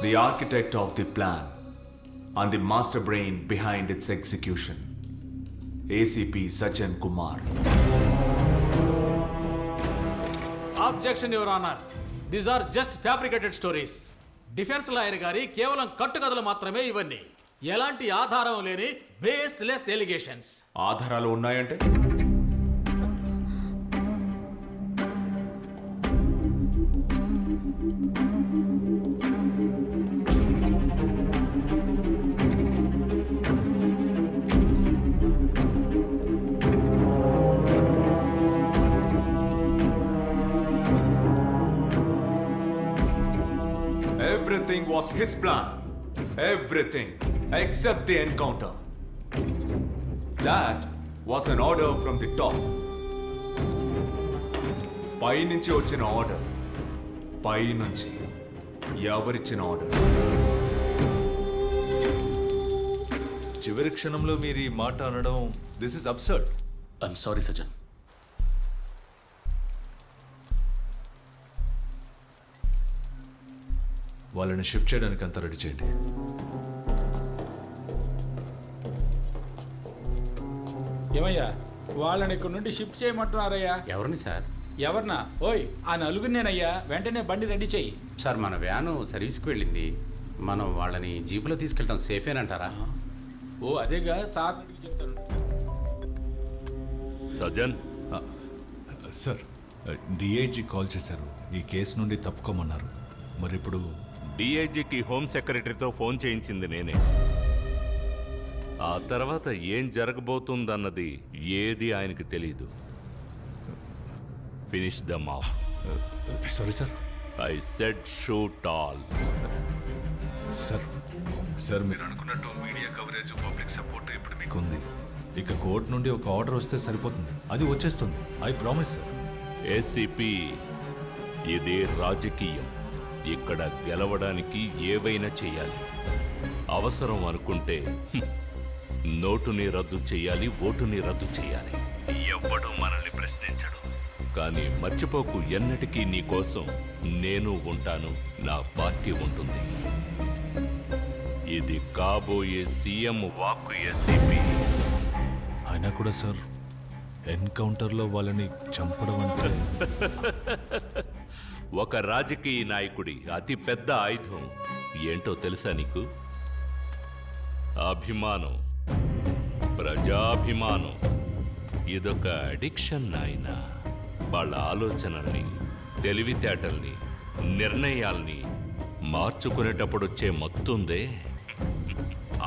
the architect of the plan and the master brain behind its execution, ACP Sachin Kumar. Objection, Your Honor. These are just fabricated stories. Defence lawyer గారి కేవలం కట్టుకథలు మాత్రమే ఇవన్నీ. ఎలాంటి ఆధారం లేని baseless allegations. ఆధారాలు ఉన్నాయంటే everything was his plan. Everything except the encounter. That was an order from the top. పై నుంచి వచ్చిన ఆర్డర్. పై నుంచి ఎవరిచ్చిన ఆర్డర్? చివరి క్షణంలో మీరు ఈ మాట అనడం this is absurd. I'm sorry సజన్. వాళ్ళని షిఫ్ట్ చేయడానికి అంతా రెడీ చేయండి. ఏమయ్యా వాళ్ళని ఇక్కడ నుండి షిఫ్ట్ చేయమంటున్నారయ్యా? ఎవరిని సార్? ఎవరినా? ఓయ్ ఆ నలుగురినేనయ్యా. వెంటనే బండి రెడీ చెయ్యి. సార్ మన వ్యాను సర్వీస్కి వెళ్ళింది. మనం వాళ్ళని జీపులో తీసుకెళ్ళడం సేఫేనంటారా? ఓ అదేగా సార్ చెప్తాను. సజన్, సార్ డిఐజీ కాల్ చేశారు. ఈ కేసు నుండి తప్పుకోమన్నారు. మరి ఇప్పుడు డిఐజీకి హోమ్ సెక్రటరీతో ఫోన్ చేయించింది నేనే. ఆ తర్వాత ఏం జరగబోతుందన్నది ఏది ఆయనకి తెలీదు. Finish them off. Sorry sir. I said shoot all. Sir మీరు అనుకున్నట్టు మీడియా కవరేజ్ పబ్లిక్ సపోర్ట్ ఇప్పుడు మీకు ఉంది. ఇక కోర్టు నుండి ఒక ఆర్డర్ వస్తే సరిపోతుంది. అది వచ్చేస్తుంది. I promise sir. ఏసీపీ, ఇది రాజకీయం. ఇక్కడ గెలవడానికి ఏవైనా చేయాలి. అవసరం అనుకుంటే నోటుని రద్దు చేయాలి, ఓటుని రద్దు చేయాలి. ఎవ్వడూ మనల్ని ప్రశ్నించడు. కానీ మర్చిపోకు, ఎన్నటికీ నీ కోసం నేను ఉంటాను, నా పార్టీ ఉంటుంది. ఇది కాబోయే సీఎం వాక్కు ఏసీపీ. అయినా కూడా సార్ ఎన్కౌంటర్లో వాళ్ళని చంపడం అంటే ఒక రాజకీయ నాయకుడి అతి పెద్ద ఆయుధం ఏంటో తెలుసా నీకు? అభిమానం, ప్రజాభిమానం. ఇదొక అడిక్షన్ నాయన. వాళ్ళ ఆలోచనల్ని, తెలివితేటల్ని, నిర్ణయాల్ని మార్చుకునేటప్పుడు వచ్చే మత్తుందే,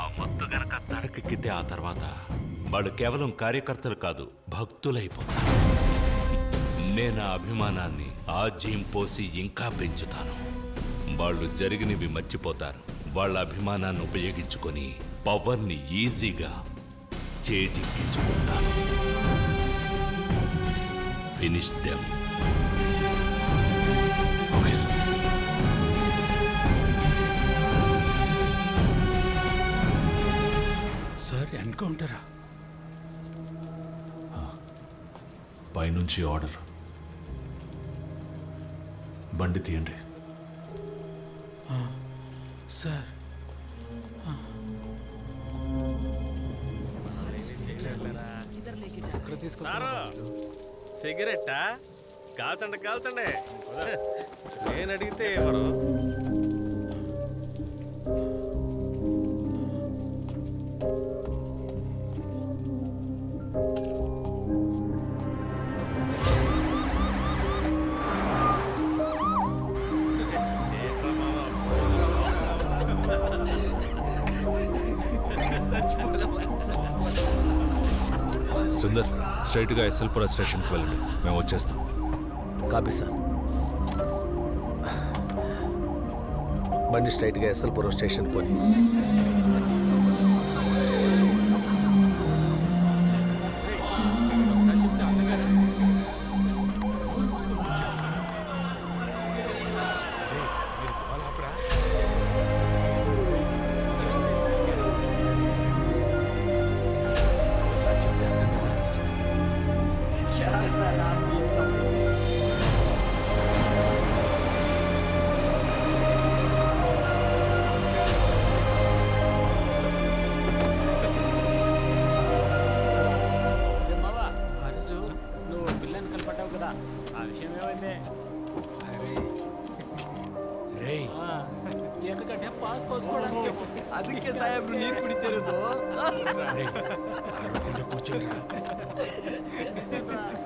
ఆ మత్తు గనక తడకెక్కితే ఆ తర్వాత వాళ్ళు కేవలం కార్యకర్తలు కాదు, భక్తులైపోతారు. నేను ఆ అభిమానాన్ని ఆజ్యం పోసి ఇంకా పెంచుతాను. వాళ్ళు జరిగినవి మర్చిపోతారు. వాళ్ళ అభిమానాన్ని ఉపయోగించుకొని పవర్ని ఈజీగా చేజిక్కించుకుంటాను. Finish them. Okay sir. Sir ఎన్కౌంటరా? పైనుంచి ఆర్డర్. బండి తీయండి. సార్ సిగరెట్టా? కాల్చండి కాల్చండి. నేను అడిగితే ఎవరు? సుందర్, స్ట్రైట్గా ఎస్ఎల్పుర స్టేషన్కి వెళ్ళండి. మేము వచ్చేస్తాం. Copy sir. బండి స్ట్రైట్గా ఎస్ఎల్పురం స్టేషన్ పోని.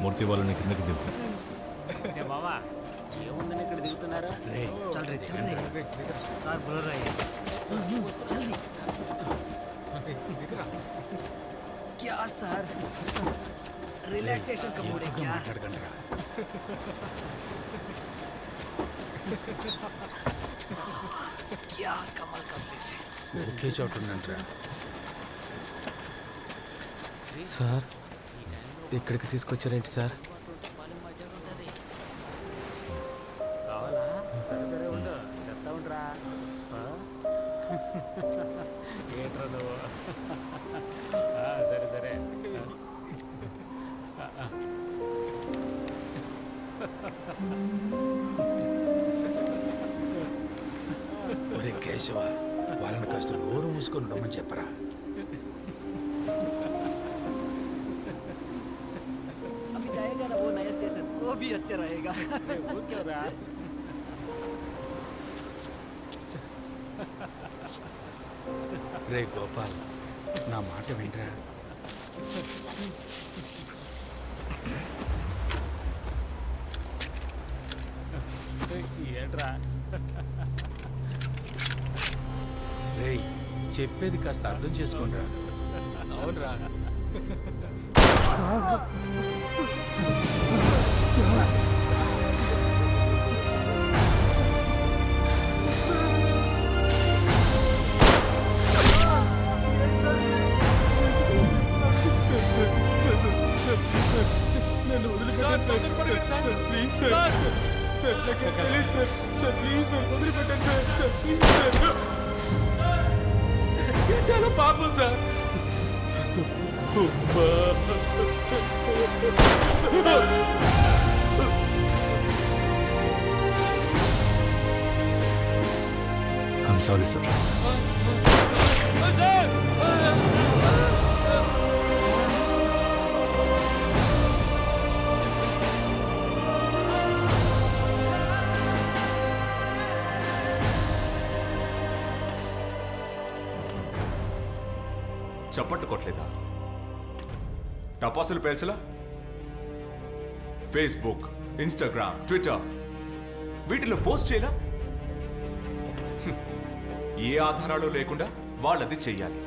మూర్తి వాళ్ళని కిందకి దింపు. ఏముందని ఇక్కడ దిగుతున్నారా? क्या सर रिलैक्सेशन का मूड है क्या क्या कमाल का प्लेस है ఒకే చోట ఉండండిరా. సార్ ఇక్కడికి తీసుకొచ్చారేంటి సార్? ఏంట్రా నువ్వు? సరే సరే. ఒరే కేశవ, వాళ్ళని కాస్త నోరు మూసుకొని ఉండమని చెప్పరా. अभी जाएगा ना वो नया स्टेशन, वो भी अच्छा रहेगा. రే గోపాల్, నా మాట వింటరా. ఏంట్రా? రే చెప్పేది కాస్త అర్థం చేసుకోండిరా. అవునరా. చాలా పాపం సార్. I'm sorry sir. చప్పట్లు కొట్టలేదా? టపాసులు పేల్చలా? ఫేస్బుక్, ఇన్స్టాగ్రామ్, ట్విట్టర్ వీటిలో పోస్ట్ చేయలా? ఏ ఆధారాలు లేకుండా వాళ్ళది చెయ్యాలి.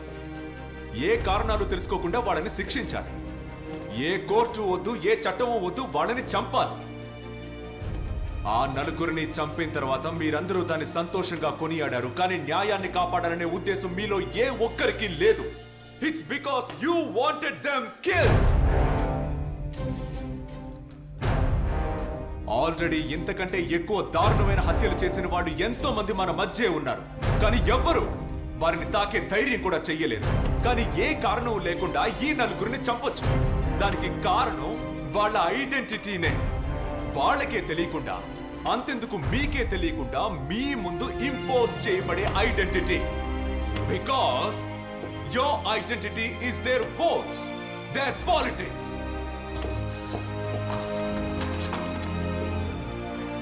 ఏ కారణాలు తెలుసుకోకుండా వాళ్ళని శిక్షించాలి. ఏ కోర్టు వద్దు, ఏ చట్టమో వద్దు, వాళ్ళని చంపాలి. ఆ నలుగురిని చంపిన తర్వాత మీరందరూ దాన్ని సంతోషంగా కొనియాడారు, కానీ న్యాయాన్ని కాపాడాలనే ఉద్దేశం మీలో ఏ ఒక్కరికి లేదు. It's because you wanted them killed. Already ఇంతకంటే ఎక్కువ దారుణమైన హత్యలు చేసిన వాళ్ళు ఎంతో మంది మన మధ్య ఉన్నారు, కానీ ఎవ్వరు వారిని తాకే ధైర్యం కూడా చెయ్యలేరు. కానీ ఏ కారణం లేకుండా ఈ నలుగురిని చంపొచ్చు. దానికి కారణం వాళ్ళ ఐడెంటిటీనే. వాళ్ళకే తెలియకుండా, అంతెందుకు మీకే తెలియకుండా మీ ముందు ఇంపోజ్ చేయబడే identity. Because your identity is their votes, their politics.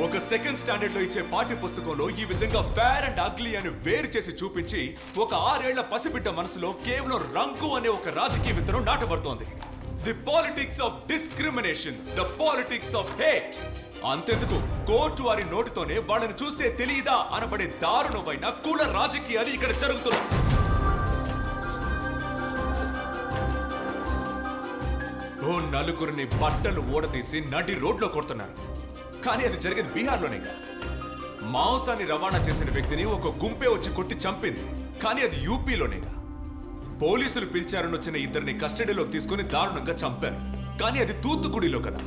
ఒక సెకండ్ స్టాండర్డ్ లో ఇచ్చే పాఠ్య పుస్తకంలో ఈ విధంగా ఫేర్ అండ్ అగ్లీ అని వేరు చేసి చూపించి ఒక 6 ఏళ్ల పసిబిడ్డ మనసులో కేవలం రంగు అనే ఒక రాజకీయ విత్తనం నాటబడుతోంది. The politics of discrimination, the politics of hate. అంతెందుకు కోర్టు వారి నోటితోనే వాళ్ళని చూస్తే తెలియదా అనబడే దారుణమైన కుల రాజకీయాలు ఇక్కడ జరుగుతున్నాయి. ఓ నలుగురిని బట్టలు ఊడదీసి నడి రోడ్లో కొడుతున్నారు. కానీ అది జరిగేది బీహార్లోనేగా. మాంసాన్ని రవాణా చేసిన వ్యక్తిని ఒక గుంపే వచ్చి కొట్టి చంపింది, కానీ అది యూపీలోనేగా. పోలీసులు పిలిచారని వచ్చిన ఇద్దరిని కస్టడీలోకి తీసుకుని దారుణంగా చంపారు, కానీ అది తూత్తుకుడిలో కదా.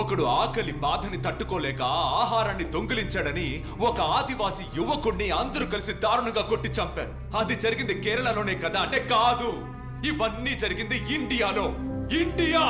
ఒకడు ఆకలి బాధని తట్టుకోలేక ఆహారాన్ని దొంగిలించాడని ఒక ఆదివాసి యువకుడిని అందరూ కలిసి దారుణంగా కొట్టి చంపారు. అది జరిగింది కేరళలోనే కదా అంటే కాదు, ఇవన్నీ జరిగింది ఇండియాలో. ఇండియా